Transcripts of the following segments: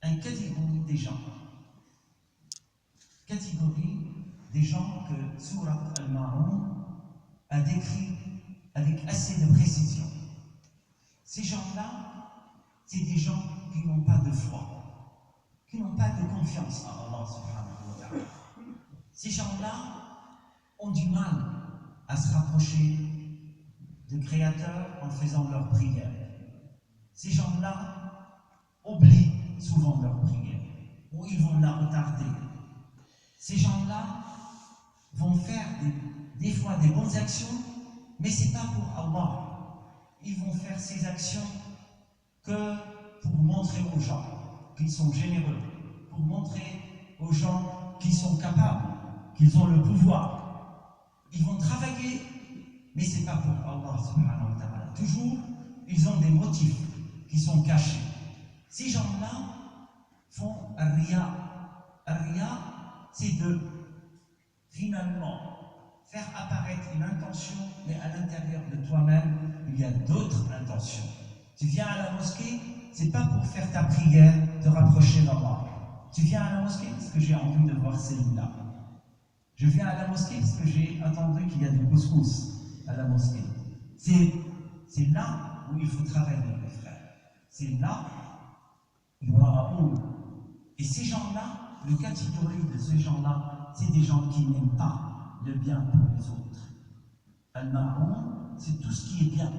une catégorie des gens. Catégorie des gens que Surat Al-Ma'un a décrit avec assez de précision. Ces gens-là, c'est des gens qui n'ont pas de foi, qui n'ont pas de confiance en Allah subhanahu wa ta'ala. Ces gens-là ont du mal à se rapprocher du Créateur en faisant leur prière. Ces gens-là oublient souvent leur prière, ou ils vont la retarder. Ces gens-là vont faire des fois des bonnes actions, mais ce n'est pas pour Allah. Ils vont faire ces actions que pour montrer aux gens qu'ils sont généreux, pour montrer aux gens qu'ils sont capables, qu'ils ont le pouvoir. Ils vont travailler, mais ce n'est pas pour Allah subhanahu wa ta'ala. Toujours, ils ont des motifs qui sont cachés. Ces gens-là font un riya. Un riya, c'est de finalement faire apparaître une intention, mais à l'intérieur de toi-même, il y a d'autres intentions. Tu viens à la mosquée, c'est pas pour faire ta prière, te rapprocher d'Allah. Tu viens à la mosquée parce que j'ai envie de voir celle-là. Je viens à la mosquée parce que j'ai entendu qu'il y a du couscous à la mosquée. C'est là où il faut travailler, mes frères. C'est là où il y aura un haut. Et ces gens-là, le catégorie de ces gens-là, c'est des gens qui n'aiment pas le bien pour les autres. Al-Ma'un, c'est tout ce qui est bien.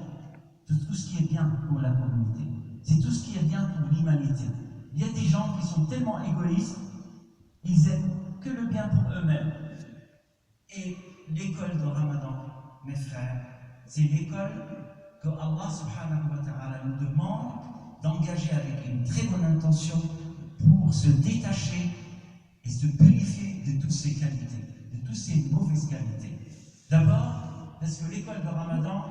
Tout ce qui est bien pour la communauté. C'est tout ce qui est bien pour l'humanité. Il y a des gens qui sont tellement égoïstes, ils aiment que le bien pour eux-mêmes. Et l'école de Ramadan, mes frères, c'est l'école que Allah subhanahu wa ta'ala nous demande d'engager avec une très bonne intention pour se détacher et se purifier de toutes ces qualités, de toutes ces mauvaises qualités. D'abord, parce que l'école de Ramadan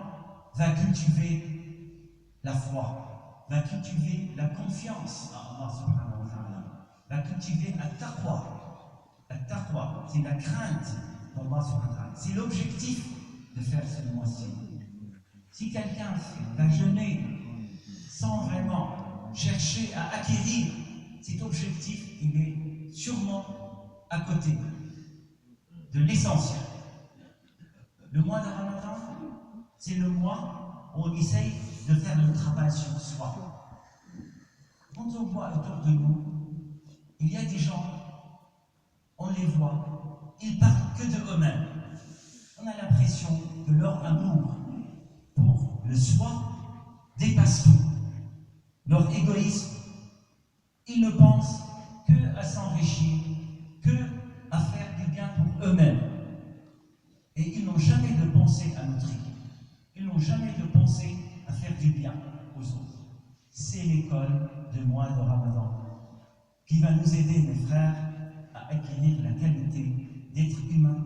va cultiver la foi, va cultiver la confiance à Allah subhanahu wa ta'ala, va cultiver at-taqwa. At-taqwa, c'est la crainte d'Allah subhanahu wa ta'ala. C'est l'objectif de faire ce mois-ci. Si quelqu'un va jeûner sans vraiment chercher à acquérir cet objectif, il est sûrement à côté de l'essentiel. Le mois de Ramadan, c'est le mois où on essaye de faire le travail sur soi. Quand on voit autour de nous, il y a des gens, on les voit, ils parlent que de eux-mêmes. On a l'impression que leur amour pour le soi dépasse tout. Leur égoïsme, ils ne pensent que à s'enrichir, que à faire du bien pour eux-mêmes. Et ils n'ont jamais de pensée à notre équipe. Ils n'ont jamais de pensée à faire du bien aux autres. C'est l'école du mois de Ramadan qui va nous aider, mes frères, à acquérir la qualité d'être humain,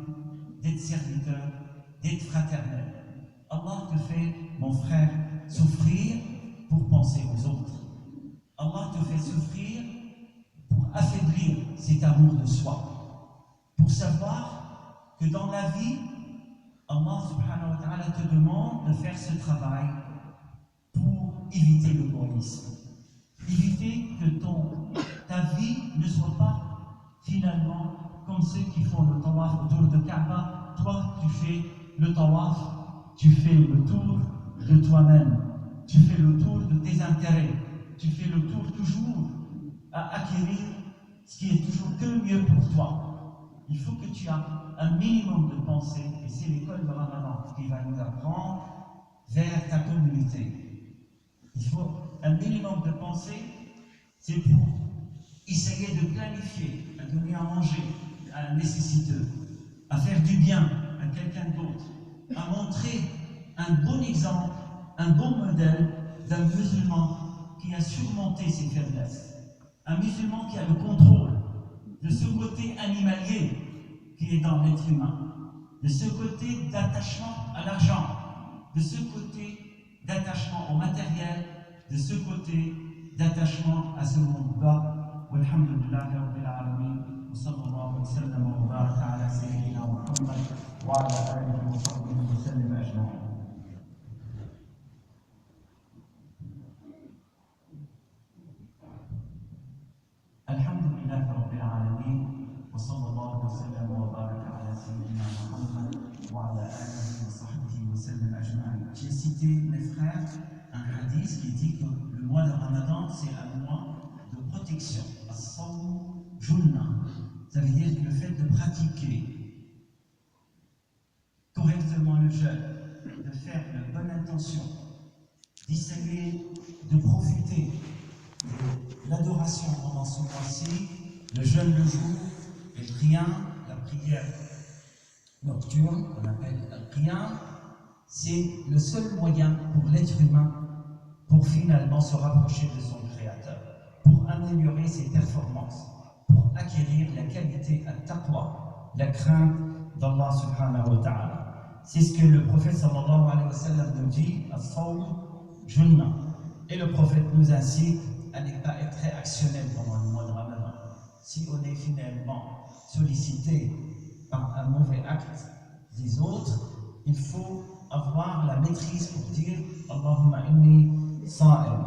d'être serviteur, d'être fraternel. Allah te fait, mon frère, souffrir pour penser aux autres. Allah te fait souffrir pour affaiblir cet amour de soi. Pour savoir que dans la vie, Allah subhanahu wa ta'ala te demande de faire ce travail pour éviter l'égoïsme. Éviter que ta vie ne soit pas finalement comme ceux qui font le tawaf autour de Kaaba. Toi, tu fais le tawaf, tu fais le tour de toi-même, tu fais le tour de tes intérêts, tu fais le tour toujours à acquérir ce qui est toujours que mieux pour toi. Il faut que tu aies un minimum de pensée, et c'est l'école de Ramadan qui va nous apprendre vers ta communauté. Il faut un minimum de pensée, c'est pour essayer de planifier, à donner à manger à un nécessiteux, à faire du bien à quelqu'un d'autre, à montrer un bon exemple, un bon modèle d'un musulman qui a surmonté ses faiblesses, un musulman qui a le contrôle de ce côté animalier qui est dans l'être humain, de ce côté d'attachement à l'argent, de ce côté d'attachement au matériel, de ce côté d'attachement à ce monde-là. Walhamdulillahi Rabbil Alamin, wa sallallahu wa sallam wa baraka ala sayyidina Muhammad wa ala alihi wa sahbihi wa sallam ajma'in. وسلم وبارك على سيدنا محمد وعلى آله وصحبه وسلم أجمعين. J'ai cité, mes frères, un hadith qui dit que le mois de Ramadan, c'est un mois de protection. As-sawm junna. Ça veut dire que le fait de pratiquer correctement le jeûne, de faire de bonnes intentions, d'essayer de profiter de l'adoration pendant ce mois-ci, le jeûne le jour, et le qiyam, la prière nocturne, qu'on appelle le qiyam, c'est le seul moyen pour l'être humain pour finalement se rapprocher de son Créateur, pour améliorer ses performances, pour acquérir la qualité at-taqwa, la crainte d'Allah subhanahu wa ta'ala. C'est ce que le prophète sallallahu alayhi wa sallam nous dit, as-sawm junna. Et le prophète nous incite à ne pas être réactionnel pendant le mois de Ramadan. Si on est finalement sollicité par un mauvais acte des autres, il faut avoir la maîtrise pour dire Allahumma inni sa'im.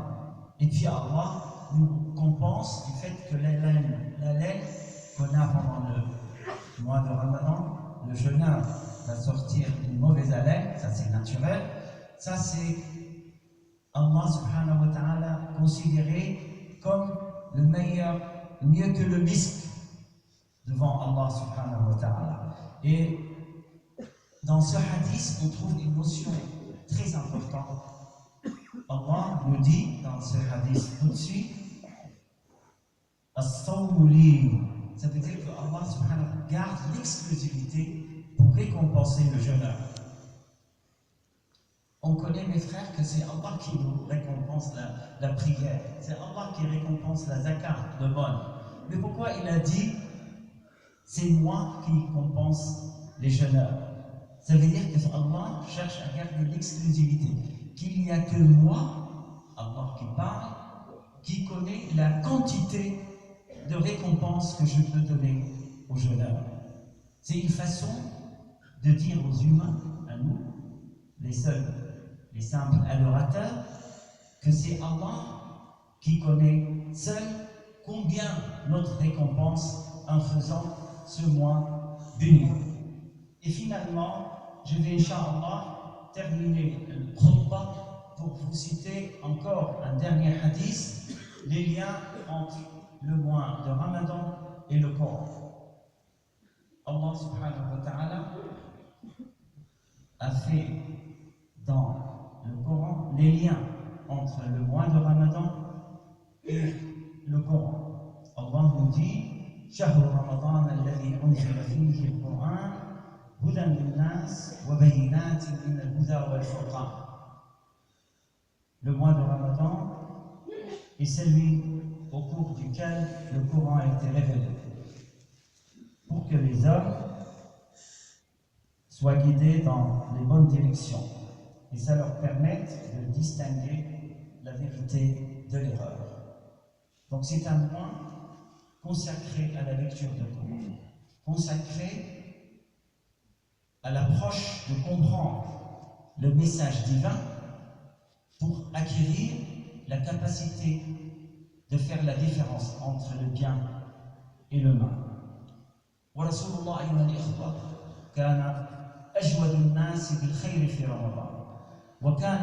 Et puis Allah nous compense du fait que la laine qu'on a pendant le mois de Ramadan, le jeûneur va sortir une mauvaise haleine, ça c'est naturel, ça c'est Allah subhanahu wa ta'ala considéré comme le meilleur, mieux que le misk devant Allah subhanahu wa ta'ala. Et dans ce hadith, on trouve une notion très importante. Allah nous dit dans ce hadith tout de suite, as-sawmu li. Ça veut dire que Allah subhanahu wa ta'ala garde l'exclusivité pour récompenser le jeûneur. On connaît, mes frères, que c'est Allah qui nous récompense la prière. C'est Allah qui récompense la zakat, le bonne. Mais pourquoi il a dit c'est moi qui compense les jeûneurs? Ça veut dire que Allah cherche à garder l'exclusivité. Qu'il n'y a que moi, Allah qui parle, qui connaît la quantité de récompense que je peux donner aux jeûneurs. C'est une façon de dire aux humains, à nous, les simples adorateurs, que c'est Allah qui connaît seul combien notre récompense en faisant ce mois béni. Et finalement, je vais, Inch'Allah, terminer le khutbah pour vous citer encore un dernier hadith, les liens entre le mois de Ramadan et le Coran. Allah subhanahu wa ta'ala a fait dans le Coran les liens entre le mois de Ramadan et le Coran. Allah nous dit شهر رمضان الذي أنزل فيه القرآن هدى للناس وبينات من الهدى والفرقان. Le mois de Ramadan est celui au cours duquel le Coran a été révélé pour que les hommes soient guidés dans les bonnes directions et ça leur permette de distinguer la vérité de l'erreur. Donc c'est un mois consacré à la lecture de Coran, consacré à l'approche de comprendre le message divin pour acquérir la capacité de faire la différence entre le bien et le mal. ورسول الله أيها الإخوة كان أجود الناس بالخير في رمضان وكان